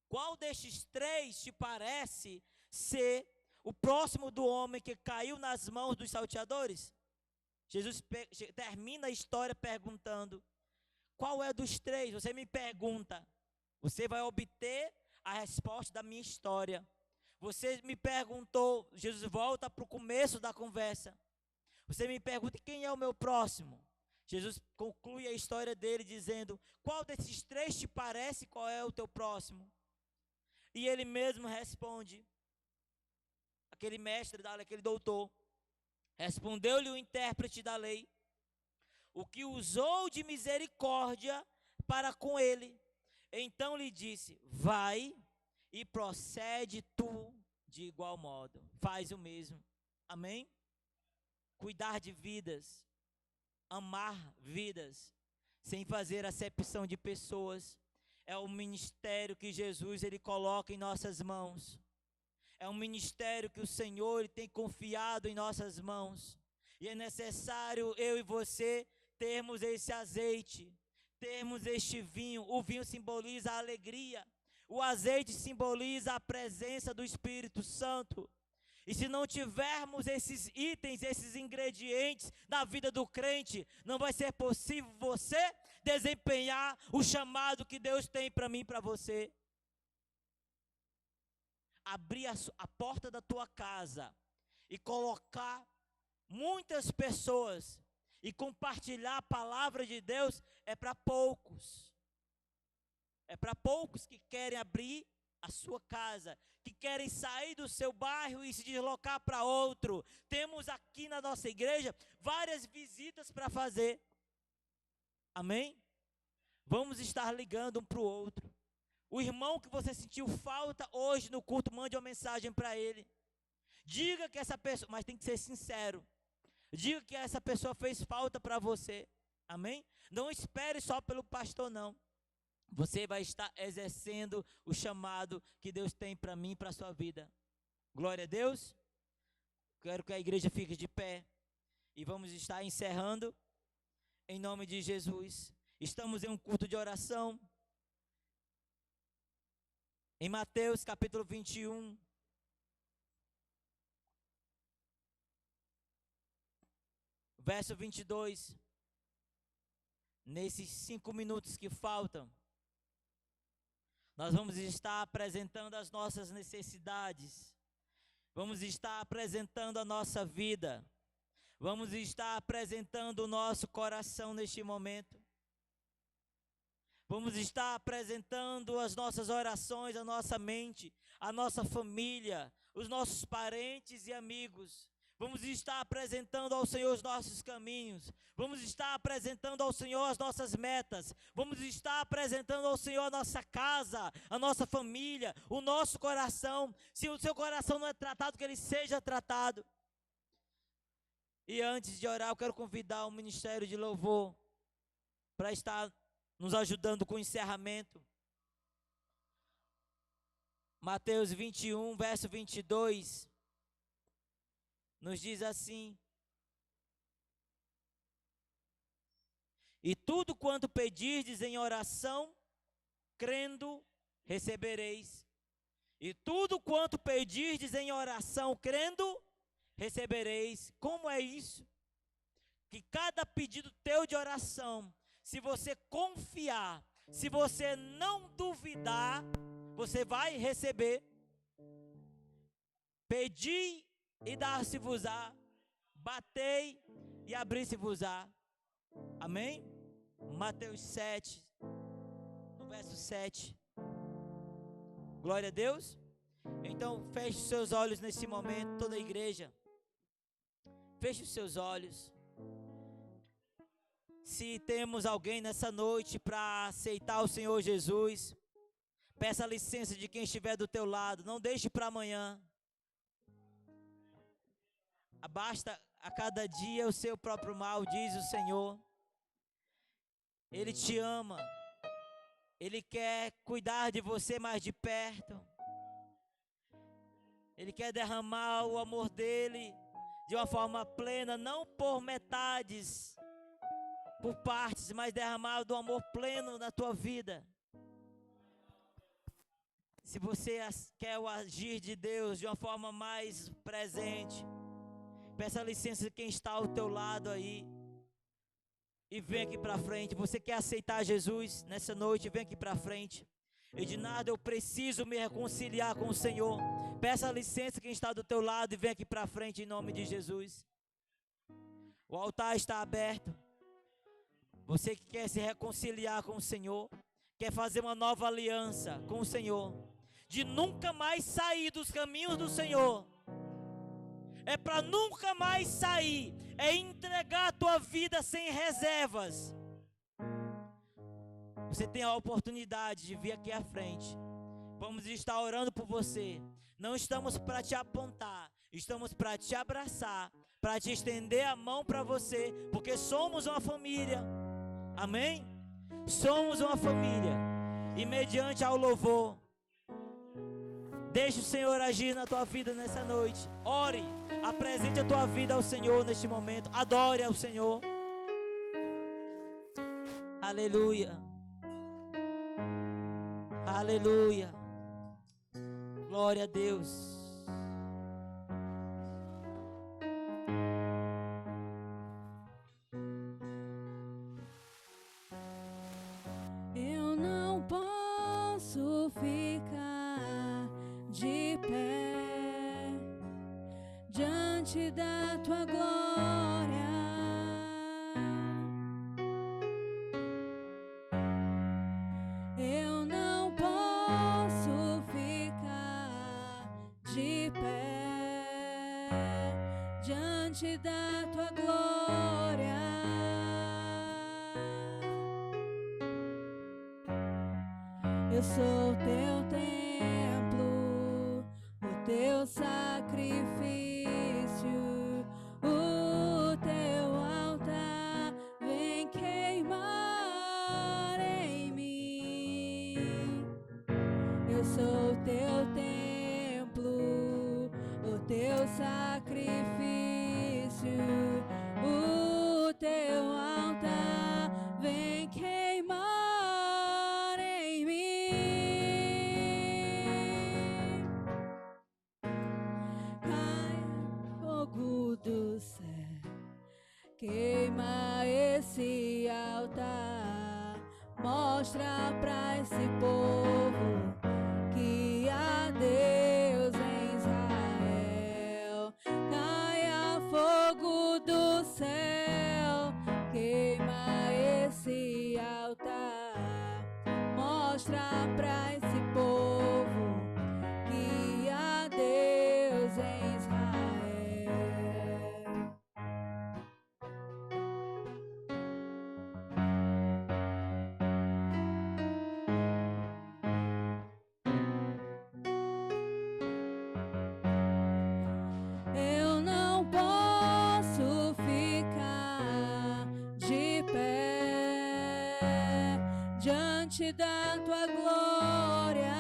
Qual destes 3 te parece ser o próximo do homem que caiu nas mãos dos salteadores? Jesus termina a história perguntando: qual é dos 3? Você me pergunta, você vai obter a resposta da minha história. Você me perguntou, Jesus volta para o começo da conversa. Você me pergunta: quem é o meu próximo? Jesus conclui a história dele dizendo: qual desses 3 te parece, qual é o teu próximo? E ele mesmo responde, aquele mestre da lei, aquele doutor, respondeu-lhe o intérprete da lei: o que usou de misericórdia para com ele. Então lhe disse: vai e procede tu de igual modo. Faz o mesmo. Amém? Cuidar de vidas, amar vidas, sem fazer acepção de pessoas. É o ministério que Jesus ele coloca em nossas mãos. É um ministério que o Senhor ele tem confiado em nossas mãos. E é necessário eu e você termos esse azeite, termos este vinho. O vinho simboliza a alegria. O azeite simboliza a presença do Espírito Santo. E se não tivermos esses itens, esses ingredientes na vida do crente, não vai ser possível você desempenhar o chamado que Deus tem para mim e para você. Abrir a porta da tua casa e colocar muitas pessoas e compartilhar a palavra de Deus é para poucos. É para poucos que querem abrir a sua casa, que querem sair do seu bairro e se deslocar para outro. Temos aqui na nossa igreja várias visitas para fazer. Amém? Vamos estar ligando um para o outro. O irmão que você sentiu falta hoje no culto, mande uma mensagem para ele. Diga que essa pessoa, mas tem que ser sincero. Diga que essa pessoa fez falta para você. Amém? Não espere só pelo pastor, não. Você vai estar exercendo o chamado que Deus tem para mim e para a sua vida. Glória a Deus. Quero que a igreja fique de pé. E vamos estar encerrando. Em nome de Jesus. Estamos em um culto de oração. Em Mateus capítulo 21. Verso 22. Nesses 5 minutos que faltam, nós vamos estar apresentando as nossas necessidades. Vamos estar apresentando a nossa vida. Vamos estar apresentando o nosso coração neste momento. Vamos estar apresentando as nossas orações, a nossa mente, a nossa família, os nossos parentes e amigos. Vamos estar apresentando ao Senhor os nossos caminhos. Vamos estar apresentando ao Senhor as nossas metas. Vamos estar apresentando ao Senhor a nossa casa, a nossa família, o nosso coração. Se o seu coração não é tratado, que ele seja tratado. E antes de orar, eu quero convidar o Ministério de Louvor para estar nos ajudando com o encerramento. Mateus 21, verso 22. Nos diz assim: e tudo quanto pedirdes em oração, crendo, recebereis. E tudo quanto pedirdes em oração, crendo, recebereis. Como é isso? Que cada pedido teu de oração, se você confiar, se você não duvidar, você vai receber. Pedi e dar-se-vos-á, batei e abri-se-vos-á. Amém? Mateus 7, no verso 7. Glória a Deus. Então feche os seus olhos nesse momento, toda a igreja. Feche os seus olhos. Se temos alguém nessa noite para aceitar o Senhor Jesus, peça a licença de quem estiver do teu lado. Não deixe para amanhã. Basta a cada dia o seu próprio mal, diz o Senhor. Ele te ama. Ele quer cuidar de você mais de perto. Ele quer derramar o amor dele de uma forma plena, não por metades, por partes, mas derramar do amor pleno na tua vida. Se você quer o agir de Deus de uma forma mais presente, peça licença de quem está ao teu lado aí. E vem aqui para frente. Você quer aceitar Jesus nessa noite? Vem aqui para frente. Ednardo, eu preciso me reconciliar com o Senhor. Peça licença quem está do teu lado e vem aqui para frente em nome de Jesus. O altar está aberto. Você que quer se reconciliar com o Senhor, quer fazer uma nova aliança com o Senhor, de nunca mais sair dos caminhos do Senhor. É para nunca mais sair. É entregar a tua vida sem reservas. Você tem a oportunidade de vir aqui à frente. Vamos estar orando por você. Não estamos para te apontar. Estamos para te abraçar. Para te estender a mão para você. Porque somos uma família. Amém? Somos uma família. E mediante ao louvor, deixe o Senhor agir na tua vida nessa noite. Ore, apresente a tua vida ao Senhor neste momento. Adore ao Senhor. Aleluia. Aleluia. Glória a Deus. Eu não posso ficar de pé diante da tua glória. Eu não posso ficar de pé diante da tua glória. Eu sou teu templo, o teu sacrifício, o teu altar vem queimar em mim. Eu sou teu templo, o teu sacrifício, o teu altar vem queimar em mim. Cai fogo do céu, queima esse altar, mostra pra esse povo que há Deus em Israel. Caia fogo do céu, queima esse altar, mostra pra esse povo que há Deus em Israel. Eu não posso ficar de pé diante da tua glória.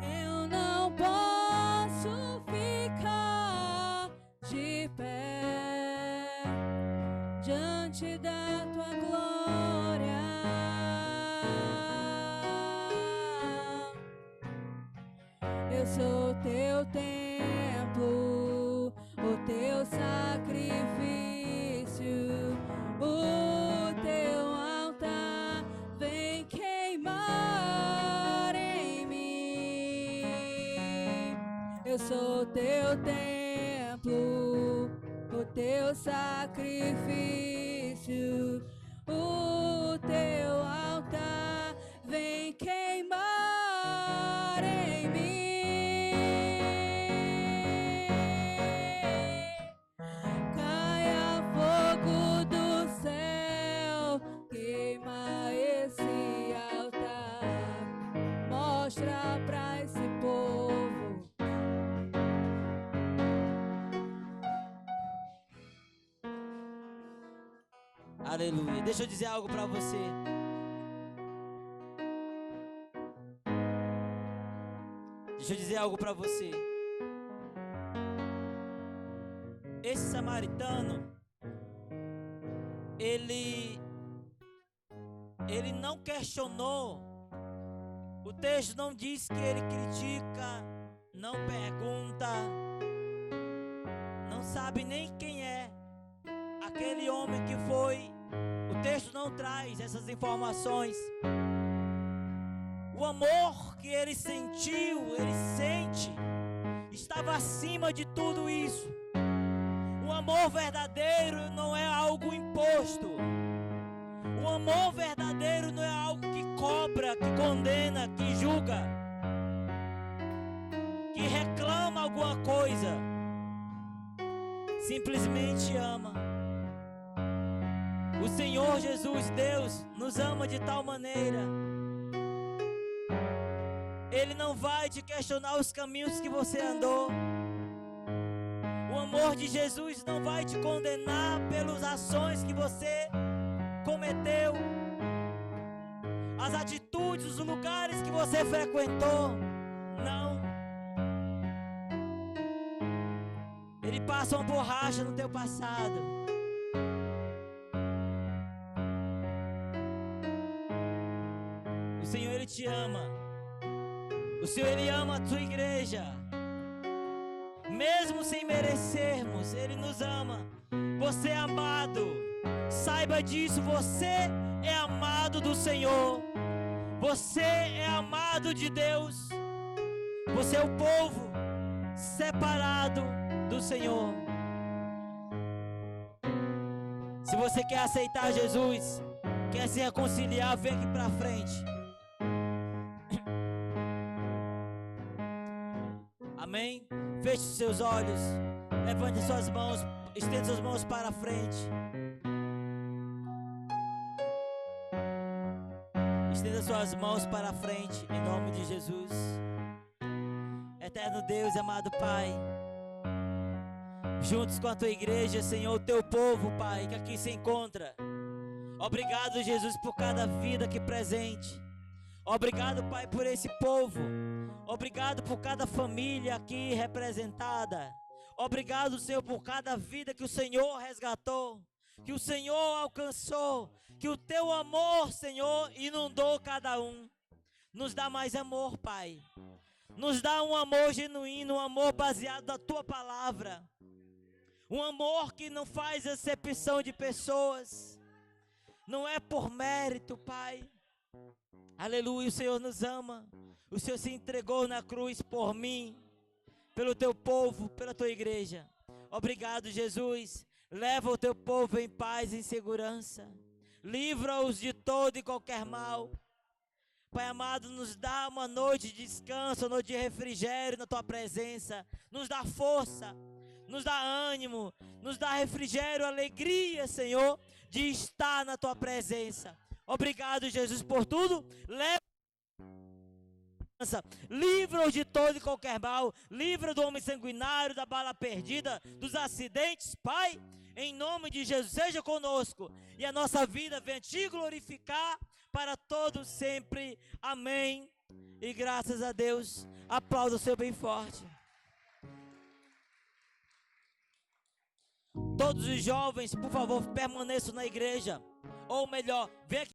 Eu não posso ficar de pé diante da tua glória. Eu sou teu templo, o teu sacrifício, o teu altar vem queimar em mim. Eu sou teu templo, o teu sacrifício, o teu altar vem queimar em mim. Caia fogo do céu, queima esse altar, mostra pra esse povo. Aleluia. Deixa eu dizer algo para você. Deixa eu dizer algo para você. Esse samaritano, ele não questionou. O texto não diz que ele critica, não pergunta, não sabe nem quem é aquele homem que foi. O texto não traz essas informações. O amor que ele sentiu, ele sente, estava acima de tudo isso. O amor verdadeiro não é algo imposto. O amor verdadeiro não é algo que cobra, que condena, que julga, que reclama alguma coisa. Simplesmente ama. O Senhor Jesus, Deus, nos ama de tal maneira. Ele não vai te questionar os caminhos que você andou. O amor de Jesus não vai te condenar pelas ações que você cometeu, as atitudes, os lugares que você frequentou. Não. Ele passa uma borracha no teu passado. O Senhor, Ele te ama. O Senhor, Ele ama a tua igreja. Mesmo sem merecermos, Ele nos ama. Você é amado. Saiba disso, você é amado do Senhor. Você é amado de Deus. Você é o povo separado do Senhor. Se você quer aceitar Jesus, quer se reconciliar, vem aqui pra frente. Amém? Feche os seus olhos. Levante suas mãos. Estenda suas mãos para a frente. Estenda suas mãos para a frente, em nome de Jesus. Eterno Deus e amado Pai, juntos com a tua igreja, Senhor, o teu povo, Pai, que aqui se encontra. Obrigado, Jesus, por cada vida aqui presente. Obrigado, Pai, por esse povo. Obrigado por cada família aqui representada. Obrigado, Senhor, por cada vida que o Senhor resgatou, que o Senhor alcançou, que o teu amor, Senhor, inundou cada um. Nos dá mais amor, Pai. Nos dá um amor genuíno, um amor baseado na tua palavra. Um amor que não faz acepção de pessoas. Não é por mérito, Pai. Aleluia, o Senhor nos ama. O Senhor se entregou na cruz por mim, pelo teu povo, pela tua igreja. Obrigado, Jesus. Leva o teu povo em paz e em segurança. Livra-os de todo e qualquer mal. Pai amado, nos dá uma noite de descanso, uma noite de refrigério na tua presença. Nos dá força, nos dá ânimo, nos dá refrigério, alegria, Senhor, de estar na tua presença. Obrigado, Jesus, por tudo. Livra-os de todo e qualquer mal. Livra do homem sanguinário, da bala perdida, dos acidentes, Pai. Em nome de Jesus, seja conosco. E a nossa vida venha te glorificar para todos sempre. Amém. E graças a Deus. Aplauda o seu bem forte. Todos os jovens, por favor, permaneçam na igreja. Ou melhor, vem aqui.